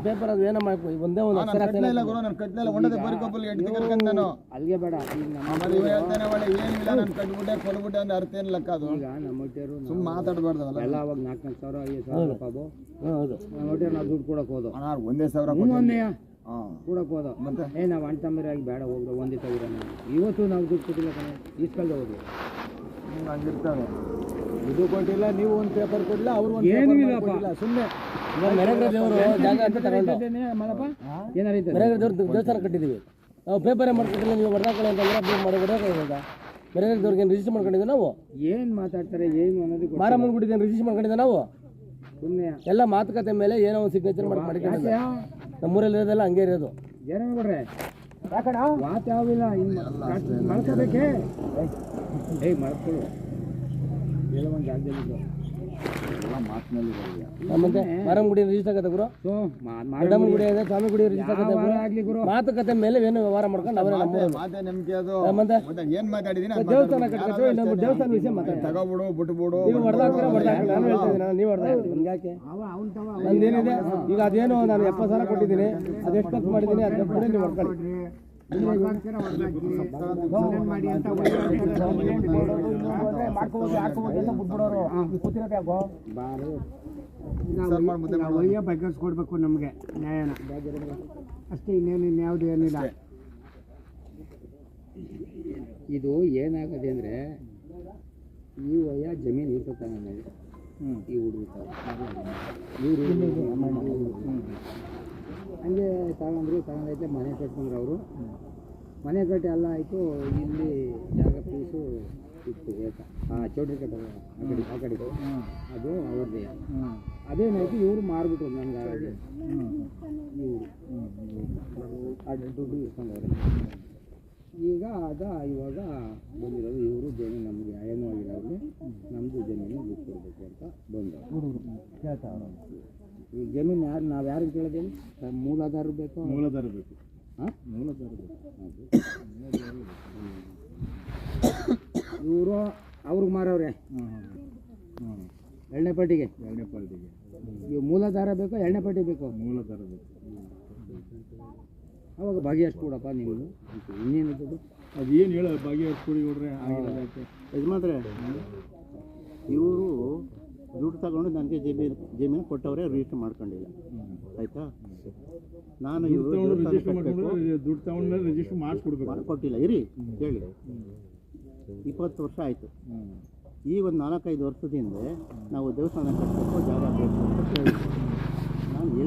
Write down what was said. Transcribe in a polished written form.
Paper ಅದು ಏನೋ ಮಾಡ್ಕೊ ಒಂದೇ ಒಂದು ಅಕ್ಷರ ಕಟ್ಟಲಿಲ್ಲ ಗುರು, ನಾನು ಕಟ್ಟಲಿಲ್ಲ. ಒಂಡದೆ ಬರಿಕೊಬ್ಬಲ್ಲಿ ಎಡ್ತಿ ಕರ್ಕೊಂಡು ನಾನು ಅಲ್ಲಿಗೆ ಬೇಡ. ಇವ ಹೇಳ್ತಾನೆ ಒಳ್ಳೆ ಏನಿಲ್ಲ, ನಾನು ಕಟ್ಬಿಟ್ಟೆ ಕೊಡ್ಬಿಟ್ಟೆ ಅಂದ್ರೆ ಅರ್ಥ ಏನು ಲೆಕ್ಕ ಅದು. ಈಗ ನಮ್ಮ ಒಟ್ಟಿಯರು ಸುಮ್ಮನೆ ಮಾತಾಡಬಾರ್ದಲ್ಲ ಎಲ್ಲ ಅವಾಗ 4,000 5,000 ಬಾಬು. ಹೌದು, ನಮ್ಮ ಒಟ್ಟಿಯರು ನಾವು ದುಡ್ಡು ಕೊಡಕ್ಕೆ ಹೋದೋ ಒಂದೇ 1,000 ಒಂದೇ ಕೊಡಕ್ಕೆ ಹೋದೋ. ಮತ್ತೆ ನಾವು ಅಣ್ಣ ತಮ್ಮರಾಗಿ ಬೇಡ ಹೋಗ್ರೆ ಒಂದೇ ತಗೋರ. ಇವತ್ತು ನಾವು ದುಡ್ಡು ಕೊಟ್ಟಿಲ್ಲ ಕಣೆ, ಇಸ್ಕಲ್ದೆ ಹೋದ್ವಿ. ಹಂಗಿರ್ತಾವೆ. ಇದು ಕೊಟ್ಟಿಲ್ಲ, ನೀವು ಒಂದು ಪೇಪರ್ ಕೊಟ್ಟಿಲ್ಲ, ಅವ್ರು ಒಂದು ಏನೂ ಪೇಪರ್ ಇಲ್ಲಪ್ಪ. ಕೊಟ್ಟಿಲ್ಲ. ಸುಮ್ಮನೆ ಮೆರಗರದೇವರು ಜಾಗ ಅಂತ ತಗೊಂಡು ಮೆರಗರದೇವ್ರ ದೇವಸ್ಥಾನ ಕಟ್ಟಿದ್ದೀವಿ. ನಾವು ಪೇಪರೇ ಮಾಡ್ಕೊಟ್ಟಿಲ್ಲ, ನೀವು ಹೊಡೆದಾಕೊಳ್ಳಿ ಅಂತಂದ್ರೆ ಮಾಡಿ ಹೊಡೆದಾಕೊಳ್ಳೋದ. ಮೆರಗರದೇವ್ರಿಗೆ ಏನು ರಿಜಿಸ್ಟರ್ ಮಾಡ್ಕೊಂಡಿದ್ದೆ ನಾವು. ಏನು ಮಾತಾಡ್ತಾರೆ ಏನು ಅನ್ನೋದು. ಮಾರಮ್ಮನ ಗುಡಿಗೆ ರಿಜಿಸ್ಟರ್ ಮಾಡ್ಕೊಂಡಿದ್ದೆ ನಾವು. ಸುಮ್ಮನೆ ಎಲ್ಲ ಮಾತುಕತೆ ಮೇಲೆ ಏನೋ ಒಂದು ಸಿಗ್ನೇಚರ್ ಮಾಡಿಕೊಂಡಿದ್ದೆ. ನಮ್ಮೂರಲ್ಲಿ ಇರೋದೆಲ್ಲ ಹಂಗೆ ಇರೋದು. ಏನೋ ನೋಡ್ರೆ ಮಾತು ಯಾವಿಲ್ಲ, ಮಾಡ್ಕೋಬೇಕೇ. ಮಾಡ್ಕೊಳ್ಳು ಹೇಳೋ ಒಂದು ಜಾಗದಲ್ಲಿ ಎಲ್ಲ ಮಾತಿನಲ್ಲಿ ಮತ್ತೆ ಮಾರಮ್ಮ ಗುಡಿ ರಿಜಿಸ್ಟರ್ ಆಗತ್ತೆ ಗುರು. ಮೇಡಮ್ ಗುಡಿ ಇದೆ, ಸ್ವಾಮಿ ಗುಡಿ ರಿಜಿಸ್ಟರ್ ಆಗತ್ತೆ ಗುರು. ಮಾತುಕತೆ ಮೇಲೆ ಏನು ವ್ಯವಹಾರ ಮಾಡ್ಕೊಂಡು ಅವರೇ ಮಾತೆ ನಂಬಿಕೆ ಅದು. ಮತ್ತೆ ಏನ್ ಮಾತಾಡಿದೀನಿ ದೇವಸ್ಥಾನ ಕಟ್ಟಬೇಕು, ಇನ್ನೊಂದು ದೇವಸ್ಥಾನ ವಿಷಯ ಮಾತಾಡಿ ತಗೋಬಿಡು ಬಿಟ್ಬಿಡು. ನೀವು ಹೊಡೆದಾಕ್ತಾರೆ ನಾನು ಹೇಳ್ತಿದ್ದೀನಿ, ನೀವು ಹೊಡೆದಾಕ್ತೀನಿ ಯಾಕೆ ನಂದೇನಿದೆ. ಈಗ ಅದೇನು ನಾನು 70,000 ಕೊಟ್ಟಿದ್ದೀನಿ, ಅದೆಷ್ಟು ಖರ್ಚು ಮಾಡಿದ್ದೀನಿ ಅದು ಕೂಡ ನೀವು ಹೊಡ್ಕೊಳ್ಳಿ. ಬಗೆಹರಿಸ್ಕೊಡ್ಬೇಕು ನಮಗೆ ನ್ಯಾಯನ ಅಷ್ಟೇ, ಇನ್ನೇನು ಇನ್ಯಾವುದು ಏನಿಲ್ಲ. ಇದು ಏನಾಗದೆ ಅಂದರೆ ಈ ವಯ ಜಮೀನು ಇರ್ತದೆ ಈ ಹುಡುಗ ಹಂಗೆ ತಗೊಂಡೈತೆ ಮನೆ ಕಟ್ಕೊಂಡ್ರು ಅವರು. ಮನೆ ಕಟ್ಟಿ ಎಲ್ಲ ಆಯಿತು. ಇಲ್ಲಿ ಜಾಗ ಪೀಸು ಇತ್ತು ಚೌಟ್ರಿ ಕಟ್ಟ ಆ ಕಡೆ ಅದು ಅವ್ರದ್ದೇ. ಅದೇನಾಯ್ತು, ಇವರು ಮಾರ್ಬಿಟ್ರು ನನಗೆ. ಇವರು ದುಡ್ಡು ಇಸ್ಕೊಂಡವ್ರೆ. ಈಗ ಇವಾಗ ಬಂದಿರೋದು ಇವರು ಜಮೀನು ನಮಗೆ ಅಯನವಾಗಿರೋರಿಗೆ ನಮ್ಮದು ಜಮೀನು ಬಿಟ್ಟು ಕೊಡಬೇಕು ಅಂತ ಬಂದವರು ಈ ಜಮೀನು. ನಾವು ಯಾರಿಗೆ ಕೇಳೋದೇನು, ಮೂಲಾಧಾರ ಬೇಕು. ಹಾಂ, ಮೂಲಾಧಾರ ಬೇಕು. ಇವರು ಅವ್ರಿಗೆ ಮಾರವ್ರೆ ಎರಡನೇ ಪಟ್ಟಿಗೆ. ಇವು ಮೂಲಾಧಾರ ಬೇಕು, ಎರಡನೇ ಪಟ್ಟಿ ಬೇಕು. ಮೂಲಾಧಾರ ಬೇಕು. ಅವಾಗ ಭಾಗ್ಯಷ್ಟು ಕೊಡಪ್ಪ ನಿಮ್ಮದು. ಇನ್ನೇನಿದ್ದು ಅದೇನು ಹೇಳ ಭಾಗ್ಯಷ್ಟು ಕೊಡಿ ಕೊಡ್ರೆ ಯಜಮಾನ್ರೆ, ಇವರು ದುಡ್ಡು ತಗೊಂಡು ನನಗೆ ಜಮೀನು ಕೊಟ್ಟವರೇ ರಿಜಿಸ್ಟರ್ ಮಾಡ್ಕೊಂಡಿಲ್ಲ. ಆಯಿತಾ, ನಾನು ದುಡ್ಡು ತಗೊಂಡ್ಮೇಲೆ ರಿಜಿಸ್ಟರ್ ಮಾಡಿಸ್ಕೊಡ್ಬೇಕು. ಕೊಟ್ಟಿಲ್ಲ. ಇರಿ ಹೇಳಿ, 20 ವರ್ಷ ಆಯಿತು. ಈ ಒಂದು 4-5 ವರ್ಷದ ಹಿಂದೆ ನಾವು ದೇವಸ್ಥಾನ ಕಟ್ಟಬೇಕು, ಜಾಗ ಬೇಕು ಅಂತ ಕೇಳಿದ್ವಿ.